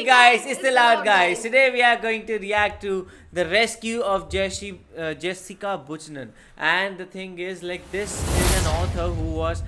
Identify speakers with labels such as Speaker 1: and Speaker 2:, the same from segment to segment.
Speaker 1: guys, it's the Loud Guys. Today we are going to react to the rescue of Jessica Buchanan. And the thing is, like, this is an author who was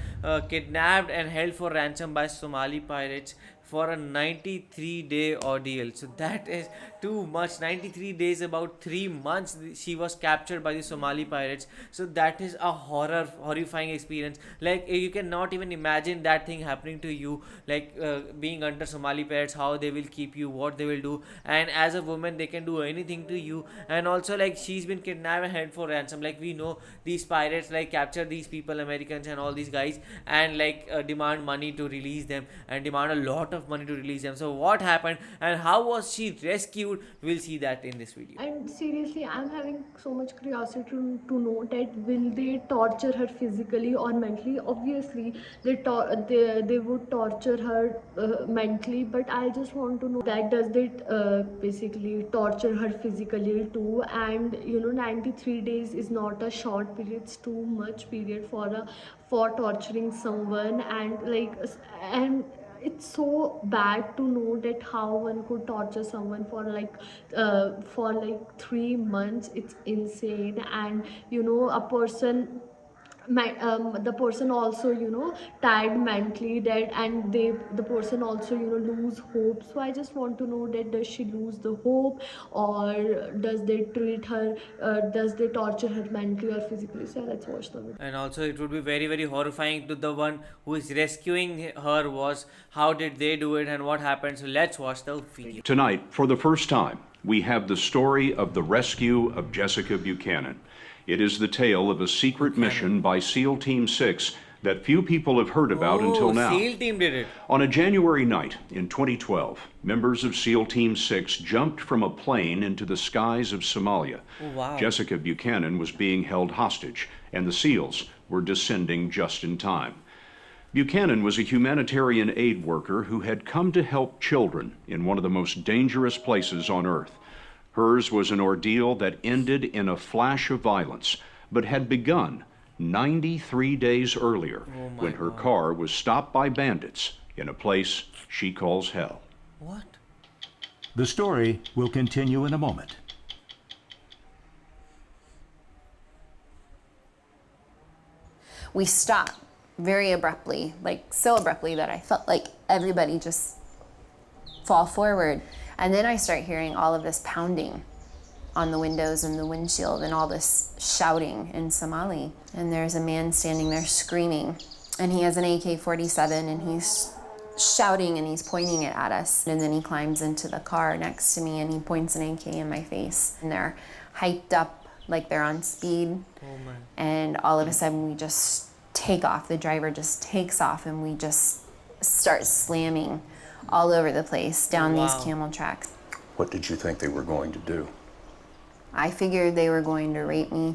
Speaker 1: kidnapped and held for ransom by Somali pirates for a 93-day ordeal. So that is too much. 93 days, about 3 months, she was captured by the Somali pirates. So that is a horrifying experience. Like, you cannot even imagine that thing happening to you, like being under Somali pirates, how they will keep you, what they will do. And as a woman, they can do anything to you. And also, like, she's been kidnapped and held for ransom. Like, we know these pirates like capture these people, Americans and all these guys, and like demand money to release them, and demand a lot of money to release them. So what happened and how was she rescued, we'll see that in this video.
Speaker 2: And seriously, I'm having so much curiosity to know that will they torture her physically or mentally? Obviously, they would torture her mentally, but I just want to know that does they basically torture her physically too? And 93 days is not a short period; it's too much period for torturing someone, and it's so bad to know that how one could torture someone for like 3 months. It's insane. And a person, the person also tired mentally, that and the person also lose hope. So I just want to know that does she lose the hope, or does they treat her, does they torture her mentally or physically? So let's watch the video.
Speaker 1: And also, it would be very horrifying to the one who is rescuing her. Was how did they do it and what happened? So let's watch the video.
Speaker 3: Tonight, for the first time, we have the story of the rescue of Jessica Buchanan. It is the tale of a secret mission by SEAL Team 6 that few people have heard about until now.
Speaker 1: SEAL Team did it.
Speaker 3: On a January night in 2012, members of SEAL Team 6 jumped from a plane into the skies of Somalia.
Speaker 1: Wow.
Speaker 3: Jessica Buchanan was being held hostage, and the SEALs were descending just in time. Buchanan was a humanitarian aid worker who had come to help children in one of the most dangerous places on Earth. Hers was an ordeal that ended in a flash of violence, but had begun 93 days earlier when her car was stopped by bandits in a place she calls hell.
Speaker 1: What?
Speaker 4: The story will continue in a moment.
Speaker 5: We stopped very abruptly, like so abruptly that I felt like everybody just fall forward. And then I start hearing all of this pounding on the windows and the windshield and all this shouting in Somali. And there's a man standing there screaming, and he has an AK-47 and he's shouting and he's pointing it at us. And then he climbs into the car next to me and he points an AK in my face. And they're hyped up like they're on speed. And all of a sudden we just take off. The driver just takes off and we just start slamming all over the place down these camel tracks.
Speaker 6: What did you think they were going to do?
Speaker 5: I figured they were going to rape me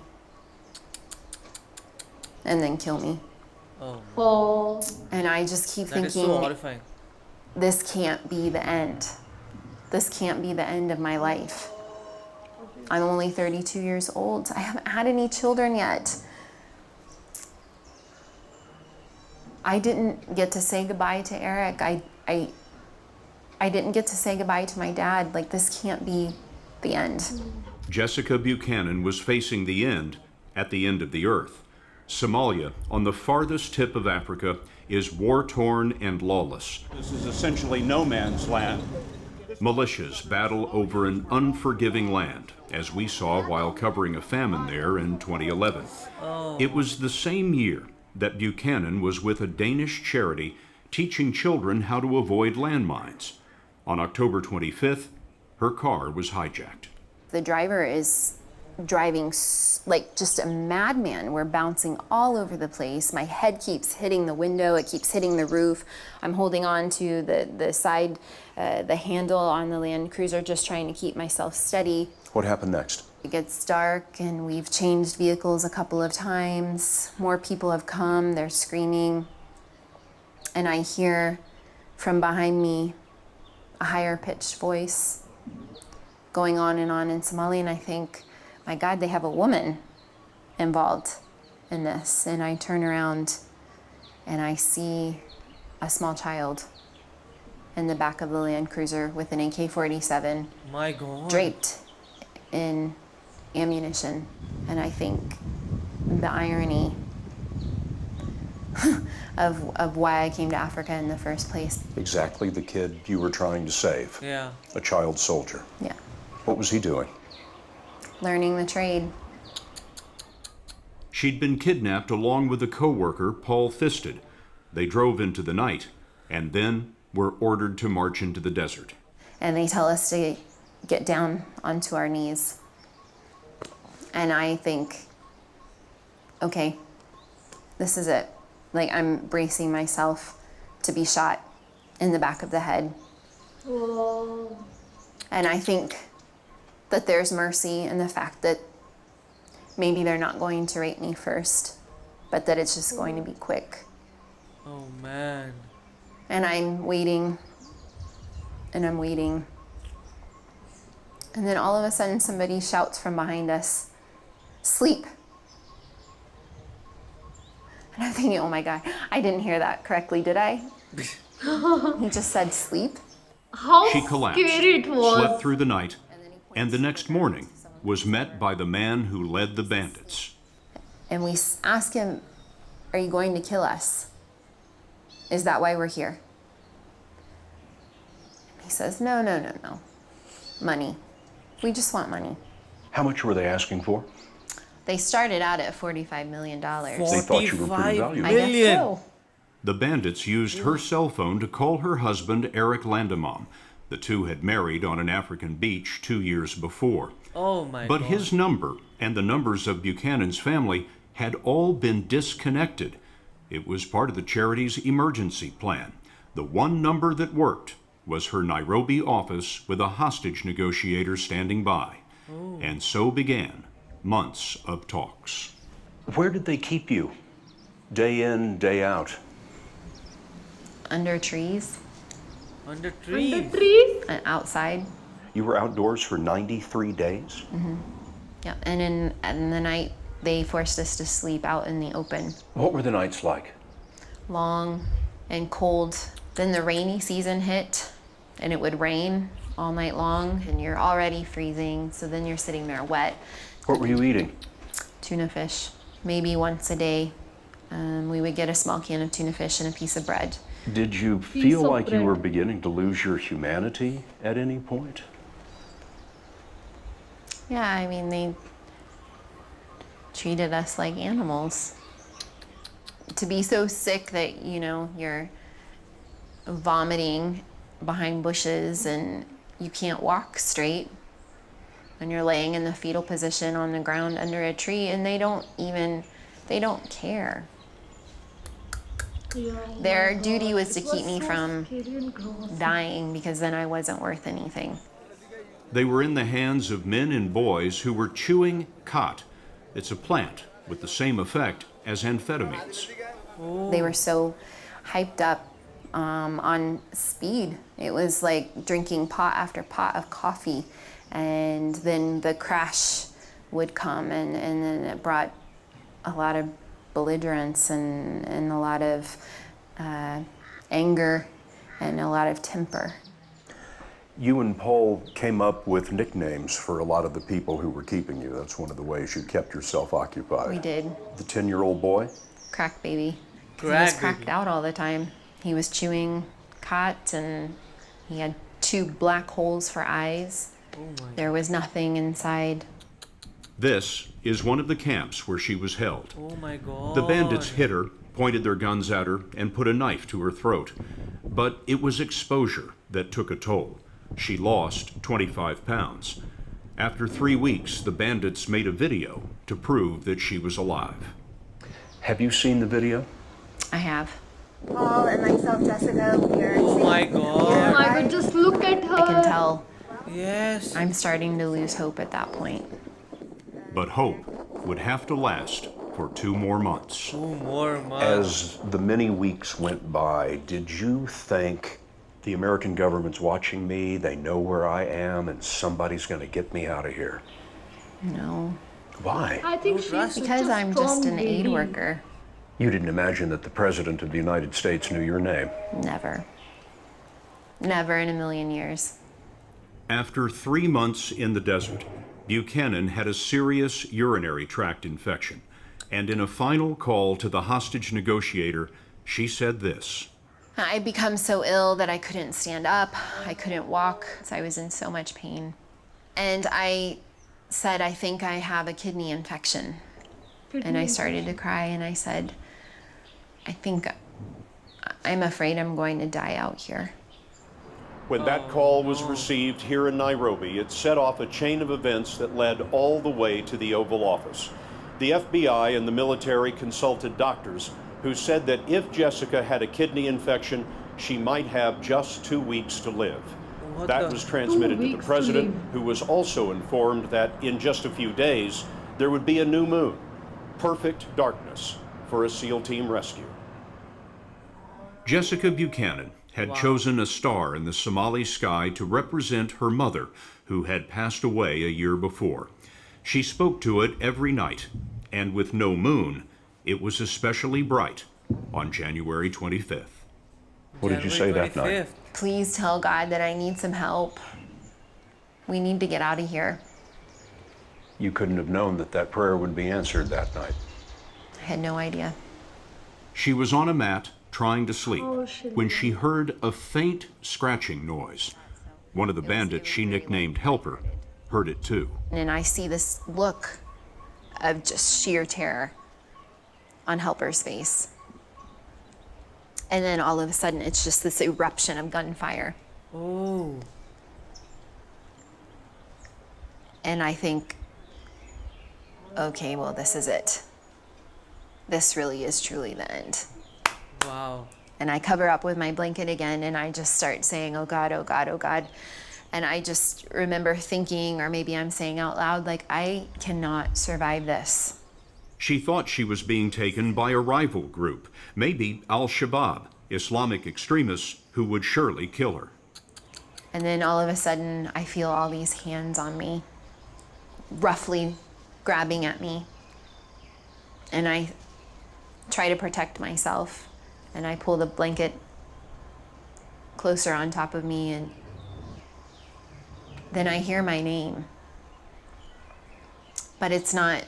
Speaker 5: and then kill me.
Speaker 2: Oh.
Speaker 5: And I just keep
Speaker 1: That is
Speaker 5: thinking,
Speaker 1: so horrifying.
Speaker 5: this can't be the end. This can't be the end of my life. I'm only 32 years old. I haven't had any children yet. I didn't get to say goodbye to Eric. I didn't get to say goodbye to my dad. Like, this can't be the end.
Speaker 3: Jessica Buchanan was facing the end at the end of the earth. Somalia, on the farthest tip of Africa, is war-torn and lawless.
Speaker 7: This is essentially no man's land.
Speaker 3: Militias battle over an unforgiving land, as we saw while covering a famine there in 2011. It was the same year that Buchanan was with a Danish charity teaching children how to avoid landmines. On October 25th, her car was hijacked.
Speaker 5: The driver is driving like just a madman. We're bouncing all over the place. My head keeps hitting the window. It keeps hitting the roof. I'm holding on to the side, the handle on the Land Cruiser, just trying to keep myself steady.
Speaker 6: What happened next?
Speaker 5: It gets dark and we've changed vehicles a couple of times. More people have come, they're screaming. And I hear from behind me a higher pitched voice going on in Somali, and I think, my God, they have a woman involved in this. And I turn around and I see a small child in the back of the Land Cruiser with an AK-47
Speaker 1: My God.
Speaker 5: draped in ammunition. And I think the irony of why I came to Africa in the first place.
Speaker 6: Exactly the kid you were trying to save.
Speaker 1: Yeah.
Speaker 6: A child soldier.
Speaker 5: Yeah.
Speaker 6: What was he doing?
Speaker 5: Learning the trade.
Speaker 3: She'd been kidnapped along with a co-worker, Paul Fisted. They drove into the night and then were ordered to march into the desert.
Speaker 5: And they tell us to get down onto our knees. And I think, okay, this is it. Like, I'm bracing myself to be shot in the back of the head.
Speaker 2: Whoa.
Speaker 5: And I think that there's mercy in the fact that maybe they're not going to rape me first, but that it's just going to be quick.
Speaker 1: Oh man.
Speaker 5: And I'm waiting, and I'm waiting. And then all of a sudden somebody shouts from behind us, "Sleep." And I'm thinking, oh my God, I didn't hear that correctly, did I? He just said sleep.
Speaker 2: How
Speaker 3: She collapsed,
Speaker 2: scary it was.
Speaker 3: slept through the night, and the next morning was met by the man who led the bandits.
Speaker 5: And we ask him, are you going to kill us? Is that why we're here? He says, no. Money. We just want money.
Speaker 6: How much were they asking for?
Speaker 5: They started out at $45 million.
Speaker 6: They thought you were pretty
Speaker 1: 45
Speaker 6: valuable.
Speaker 5: I guess
Speaker 1: million.
Speaker 5: so.
Speaker 3: The bandits used her cell phone to call her husband, Eric Landemam. The two had married on an African beach 2 years before.
Speaker 1: Oh my
Speaker 3: But
Speaker 1: God.
Speaker 3: his number and the numbers of Buchanan's family had all been disconnected. It was part of the charity's emergency plan. The one number that worked was her Nairobi office with a hostage negotiator standing by. And so began months of talks.
Speaker 6: Where did they keep you? Day in, day out?
Speaker 5: Under trees
Speaker 1: Under
Speaker 2: Under
Speaker 1: trees.
Speaker 2: trees?
Speaker 5: and outside.
Speaker 6: You were outdoors for 93 days?
Speaker 5: Yeah, and in the night, they forced us to sleep out in the open.
Speaker 6: What were the nights like?
Speaker 5: Long and cold. Then the rainy season hit, and it would rain all night long, and you're already freezing, so then you're sitting there wet.
Speaker 6: What were you eating?
Speaker 5: Tuna fish, maybe once a day. We would get a small can of tuna fish and a piece of bread.
Speaker 6: Did you
Speaker 2: Piece
Speaker 6: feel
Speaker 2: of
Speaker 6: like you
Speaker 2: bread.
Speaker 6: were beginning to lose your humanity at any point?
Speaker 5: Yeah, I mean, they treated us like animals. To be so sick that, you're vomiting behind bushes and you can't walk straight, and you're laying in the fetal position on the ground under a tree, and they don't care.
Speaker 2: Yeah,
Speaker 5: Their
Speaker 2: my
Speaker 5: duty
Speaker 2: God.
Speaker 5: was to
Speaker 2: It
Speaker 5: keep me
Speaker 2: so
Speaker 5: from
Speaker 2: scary and gross.
Speaker 5: dying, because then I wasn't worth anything.
Speaker 3: They were in the hands of men and boys who were chewing khat. It's a plant with the same effect as amphetamines.
Speaker 5: They were so hyped up on speed. It was like drinking pot after pot of coffee, and then the crash would come, and then it brought a lot of belligerence and a lot of anger and a lot of temper.
Speaker 6: You and Paul came up with nicknames for a lot of the people who were keeping you. That's one of the ways you kept yourself occupied.
Speaker 5: We did.
Speaker 6: The 10-year-old boy?
Speaker 5: Crack baby. He
Speaker 1: Crack
Speaker 5: was cracked
Speaker 1: baby.
Speaker 5: out all the time. He was chewing khat, and he had 2 black holes for eyes. There was nothing inside.
Speaker 3: This is one of the camps where she was held.
Speaker 1: Oh my God.
Speaker 3: The bandits hit her, pointed their guns at her, and put a knife to her throat. But it was exposure that took a toll. She lost 25 pounds. After 3 weeks, the bandits made a video to prove that she was alive.
Speaker 6: Have you seen the video?
Speaker 5: I have.
Speaker 8: Paul and myself, Jessica, we are
Speaker 1: Oh my
Speaker 8: safe.
Speaker 2: Oh
Speaker 1: God.
Speaker 2: my God, just look at her.
Speaker 5: I can tell
Speaker 1: Yes.
Speaker 5: I'm starting to lose hope at that point.
Speaker 3: But hope would have to last for 2 more months.
Speaker 1: 2 more months.
Speaker 6: As the many weeks went by, did you think the American government's watching me, they know where I am, and somebody's going to get me out of here?
Speaker 5: No,
Speaker 6: Why?
Speaker 2: I think she's
Speaker 1: trust-
Speaker 2: such
Speaker 5: because
Speaker 2: a
Speaker 5: I'm just
Speaker 2: strong
Speaker 5: an aid
Speaker 2: lady.
Speaker 5: worker.
Speaker 6: You didn't imagine that the President of the United States knew your name.
Speaker 5: Never. Never in a million years.
Speaker 3: After 3 months in the desert, Buchanan had a serious urinary tract infection, and in a final call to the hostage negotiator, she said this.
Speaker 5: I become so ill that I couldn't stand up, I couldn't walk, so I was in so much pain. And I said, I think I have a kidney infection. And I started to cry and I said, I'm afraid I'm going to die out here.
Speaker 7: When that call was received here in Nairobi, it set off a chain of events that led all the way to the Oval Office. The FBI and the military consulted doctors who said that if Jessica had a kidney infection, she might have just 2 weeks to live. That was transmitted to the president, who was also informed that in just a few days, there would be a new moon. Perfect darkness for a SEAL team rescue.
Speaker 3: Jessica Buchanan had chosen a star in the Somali sky to represent her mother, who had passed away a year before. She spoke to it every night, and with no moon, it was especially bright on January 25th.
Speaker 6: What did you say that night?
Speaker 5: Please tell God that I need some help. We need to get out of here.
Speaker 6: You couldn't have known that that prayer would be answered that night.
Speaker 5: I had no idea.
Speaker 3: She was on a mat trying to sleep when she heard a faint scratching noise. One of the bandits she nicknamed Helper heard it too.
Speaker 5: And I see this look of just sheer terror on Helper's face. And then all of a sudden, it's just this eruption of gunfire.
Speaker 1: Oh.
Speaker 5: And I think, okay, well, this is it. This really is truly the end.
Speaker 1: Wow.
Speaker 5: And I cover up with my blanket again, and I just start saying, oh God, oh God, oh God. And I just remember thinking, or maybe I'm saying out loud, like, I cannot survive this.
Speaker 3: She thought she was being taken by a rival group, maybe Al-Shabaab, Islamic extremists who would surely kill her.
Speaker 5: And then all of a sudden, I feel all these hands on me, roughly grabbing at me. And I try to protect myself, and I pull the blanket closer on top of me, and then I hear my name. But it's not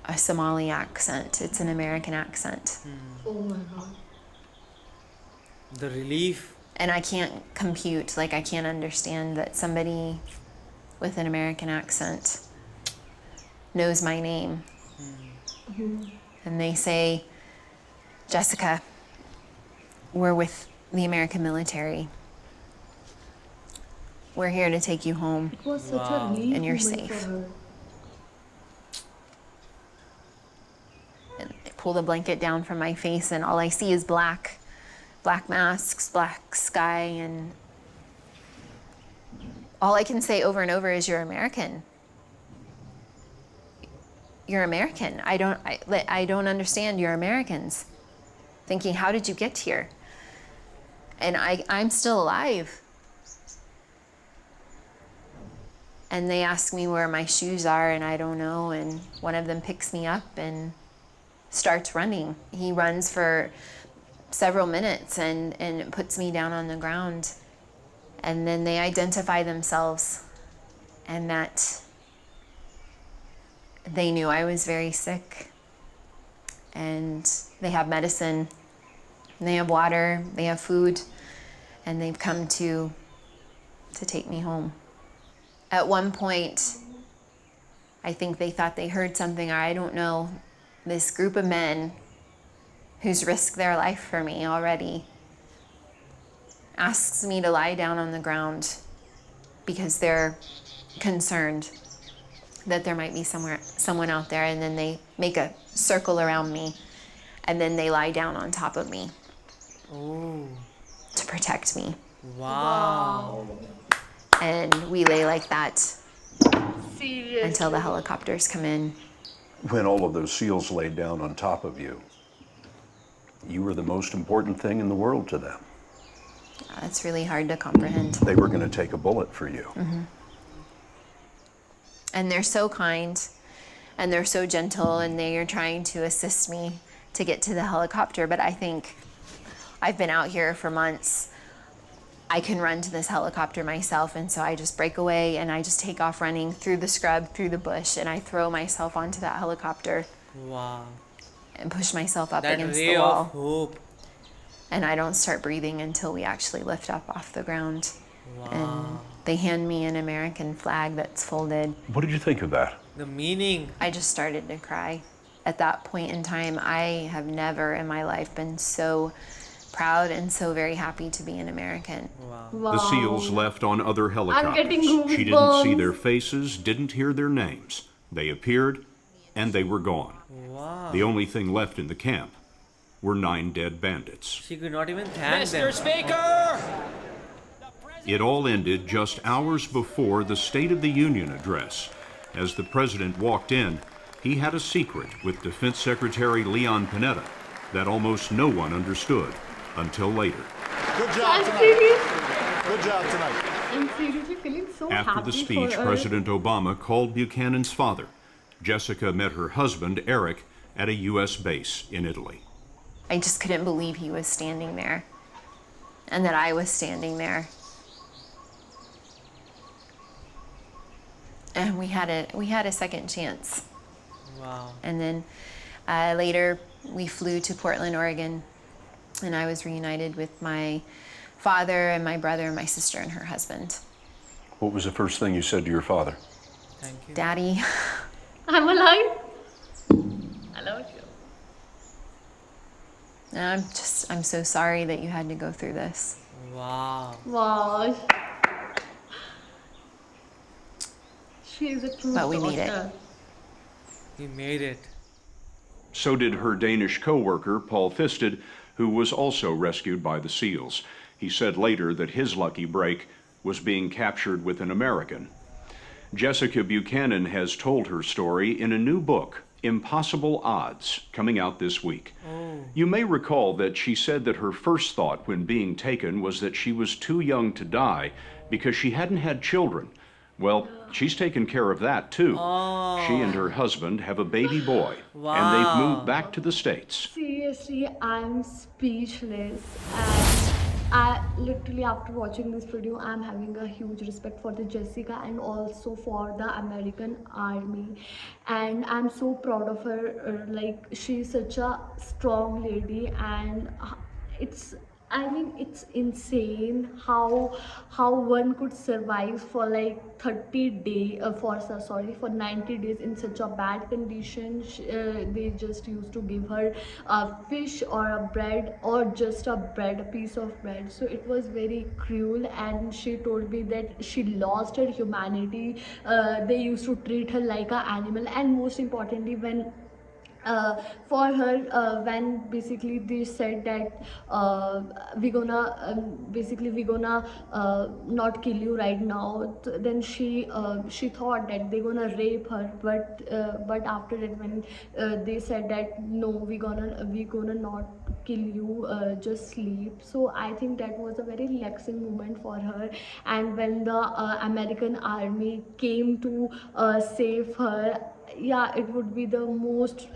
Speaker 5: a Somali accent, it's an American accent.
Speaker 2: Oh my God.
Speaker 1: The relief.
Speaker 5: And I can't compute, like I can't understand that somebody with an American accent knows my name. And they say, Jessica, we're with the American military. We're here to take you home.
Speaker 2: It was such a relief
Speaker 5: And you're
Speaker 2: moment
Speaker 5: safe.
Speaker 2: for her.
Speaker 5: And they pull the blanket down from my face, and all I see is black masks, black sky, and all I can say over and over is, you're American. You're American. I don't understand. You're Americans. Thinking, how did you get here? And I'm still alive. And they ask me where my shoes are, and I don't know. And one of them picks me up and starts running. He runs for several minutes and puts me down on the ground. And then they identify themselves, and that they knew I was very sick. And they have medicine, and they have water, they have food, and they've come to take me home. At one point, I think they thought they heard something, or I don't know, this group of men who's risked their life for me already asks me to lie down on the ground because they're concerned that there might be someone out there, and then they make a circle around me, and then they lie down on top of me to protect me.
Speaker 1: Wow.
Speaker 5: And we lay like that
Speaker 2: Seriously.
Speaker 5: until the helicopters come in.
Speaker 6: When all of those SEALs laid down on top of you, you were the most important thing in the world to them.
Speaker 5: It's really hard to comprehend.
Speaker 6: They were going to take a bullet for you.
Speaker 5: And they're so kind, and they're so gentle, and they are trying to assist me to get to the helicopter. But I think I've been out here for months I can run to this helicopter myself, and so I just break away and I just take off running through the scrub, through the bush, and I throw myself onto that helicopter
Speaker 1: Wow.
Speaker 5: and push myself up
Speaker 1: That
Speaker 5: against
Speaker 1: ray
Speaker 5: the
Speaker 1: of
Speaker 5: wall.
Speaker 1: hope.
Speaker 5: And I don't start breathing until we actually lift up off the ground.
Speaker 1: Wow.
Speaker 5: And they hand me an American flag that's folded.
Speaker 6: What did you think of that?
Speaker 1: The meaning.
Speaker 5: I just started to cry. At that point in time, I have never in my life been so proud and so very happy to be an American.
Speaker 1: Wow.
Speaker 2: Wow.
Speaker 3: The SEALs left on other
Speaker 2: I'm
Speaker 3: helicopters.
Speaker 2: getting
Speaker 3: She didn't see
Speaker 2: goosebumps.
Speaker 3: their faces, didn't hear their names. They appeared, and they were gone.
Speaker 1: Wow.
Speaker 3: The only thing left in the camp were 9 dead bandits.
Speaker 1: She could not even thank them.
Speaker 9: Mr. Speaker!
Speaker 3: It all ended just hours before the State of the Union address. As the president walked in, he had a secret with Defense Secretary Leon Panetta that almost no one understood until later.
Speaker 9: Good job
Speaker 2: I'm
Speaker 9: tonight.
Speaker 2: seriously,
Speaker 9: Good job tonight.
Speaker 2: I'm seriously feeling so
Speaker 3: After
Speaker 2: happy
Speaker 3: the speech,
Speaker 2: for her.
Speaker 3: President Obama called Buchanan's father. Jessica met her husband, Eric, at a U.S. base in Italy.
Speaker 5: I just couldn't believe he was standing there and that I was standing there. And we had a second chance.
Speaker 1: Wow.
Speaker 5: And then later we flew to Portland, Oregon, and I was reunited with my father and my brother and my sister and her husband.
Speaker 6: What was the first thing you said to your father?
Speaker 1: Thank you.
Speaker 5: Daddy,
Speaker 2: I'm alive. I love you.
Speaker 5: I'm so sorry that you had to go through this.
Speaker 1: Wow.
Speaker 2: Wow. She is a true
Speaker 5: But we made it.
Speaker 2: daughter.
Speaker 1: He made it.
Speaker 3: So did her Danish co-worker, Paul Fisted, who was also rescued by the SEALs. He said later that his lucky break was being captured with an American. Jessica Buchanan has told her story in a new book, Impossible Odds, coming out this week. You may recall that she said that her first thought when being taken was that she was too young to die because she hadn't had children. Well, she's taken care of that too. She and her husband have a baby boy, and they've moved back to the States.
Speaker 2: Seriously, I'm speechless. And I literally, after watching this video, I'm having a huge respect for the Jessica and also for the American Army. And I'm so proud of her. Like, she's such a strong lady, and it's it's insane how one could survive for like 30 days for 90 days in such a bad condition. They just used to give her a fish or a bread or just a piece of bread. So it was very cruel, and she told me that she lost her humanity. They used to treat her like an animal, and most importantly, for her, when basically they said that we're gonna not kill you right now, then she thought that they're gonna rape her, but after that, when they said that no, we're gonna not kill you, just sleep. So I think that was a very relaxing moment for her. And when the American Army came to save her, yeah, it would be the most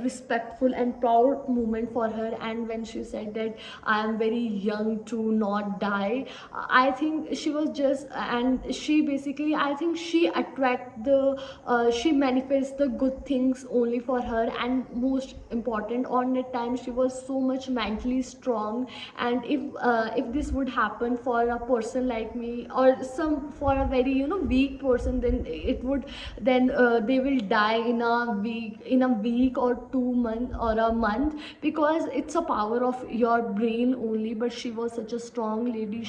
Speaker 2: respectful and proud moment for her. And when she said that I am very young to not die, I think she was just, and she basically, I think she attract the she manifests the good things only for her. And most important, on that time she was so much mentally strong. And if this would happen for a person like me, or some for a very weak person, then they will die in a week or 2 months or a month, because it's a power of your brain only. But she was such a strong lady.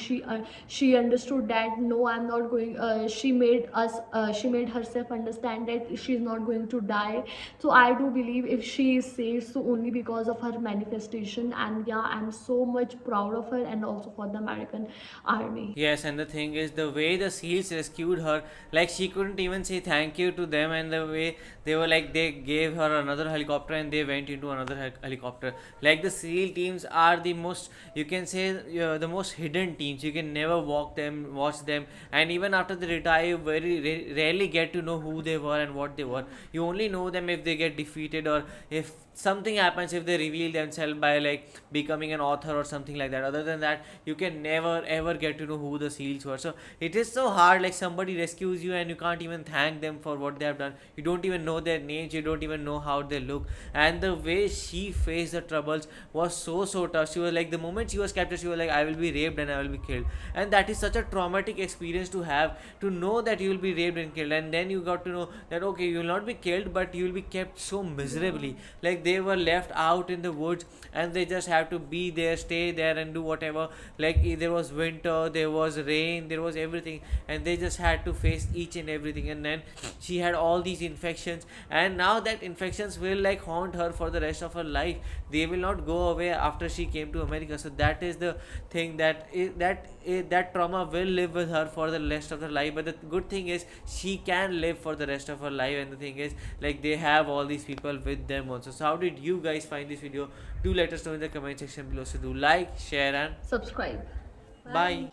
Speaker 2: She understood that no, I'm not going. She made herself understand that she's not going to die. So I do believe if she is safe, so only because of her manifestation. And yeah, I'm so much proud of her, and also for the American Army.
Speaker 1: Yes, and the thing is, the way the SEALs rescued her, like she couldn't even say thank you to them, and the way they were like, they gave her another helicopter and they went into another helicopter. Like, the SEAL teams are the most, you can say, the most hidden teams. You can never watch them, and even after they retire, you very rarely get to know who they were and what they were. You only know them if they get defeated, or if something happens if they reveal themselves by like becoming an author or something like that. Other than that, you can never ever get to know who the seals were. So it is so hard, like somebody rescues you and you can't even thank them for what they have done. You don't even know their names, you don't even know how they look. And the way she faced the troubles was so tough. She was like, the moment she was captured, she was like, I will be raped and I will be killed. And that is such a traumatic experience to have, to know that you will be raped and killed. And then you got to know that okay, you will not be killed, but you will be kept so miserably. Like they were left out in the woods and they just have to be there, stay there and do whatever. Like there was winter, there was rain, there was everything, and they just had to face each and everything. And then she had all these infections, and now that infections will like haunt her for the rest of her life. They will not go away after she came to America. So that is the thing, that trauma will live with her for the rest of her life. But the good thing is she can live for the rest of her life. And the thing is, like, they have all these people with them also. So how did you guys find this video? Do let us know in the comment section below. So do like, share, and
Speaker 2: Subscribe.
Speaker 1: bye.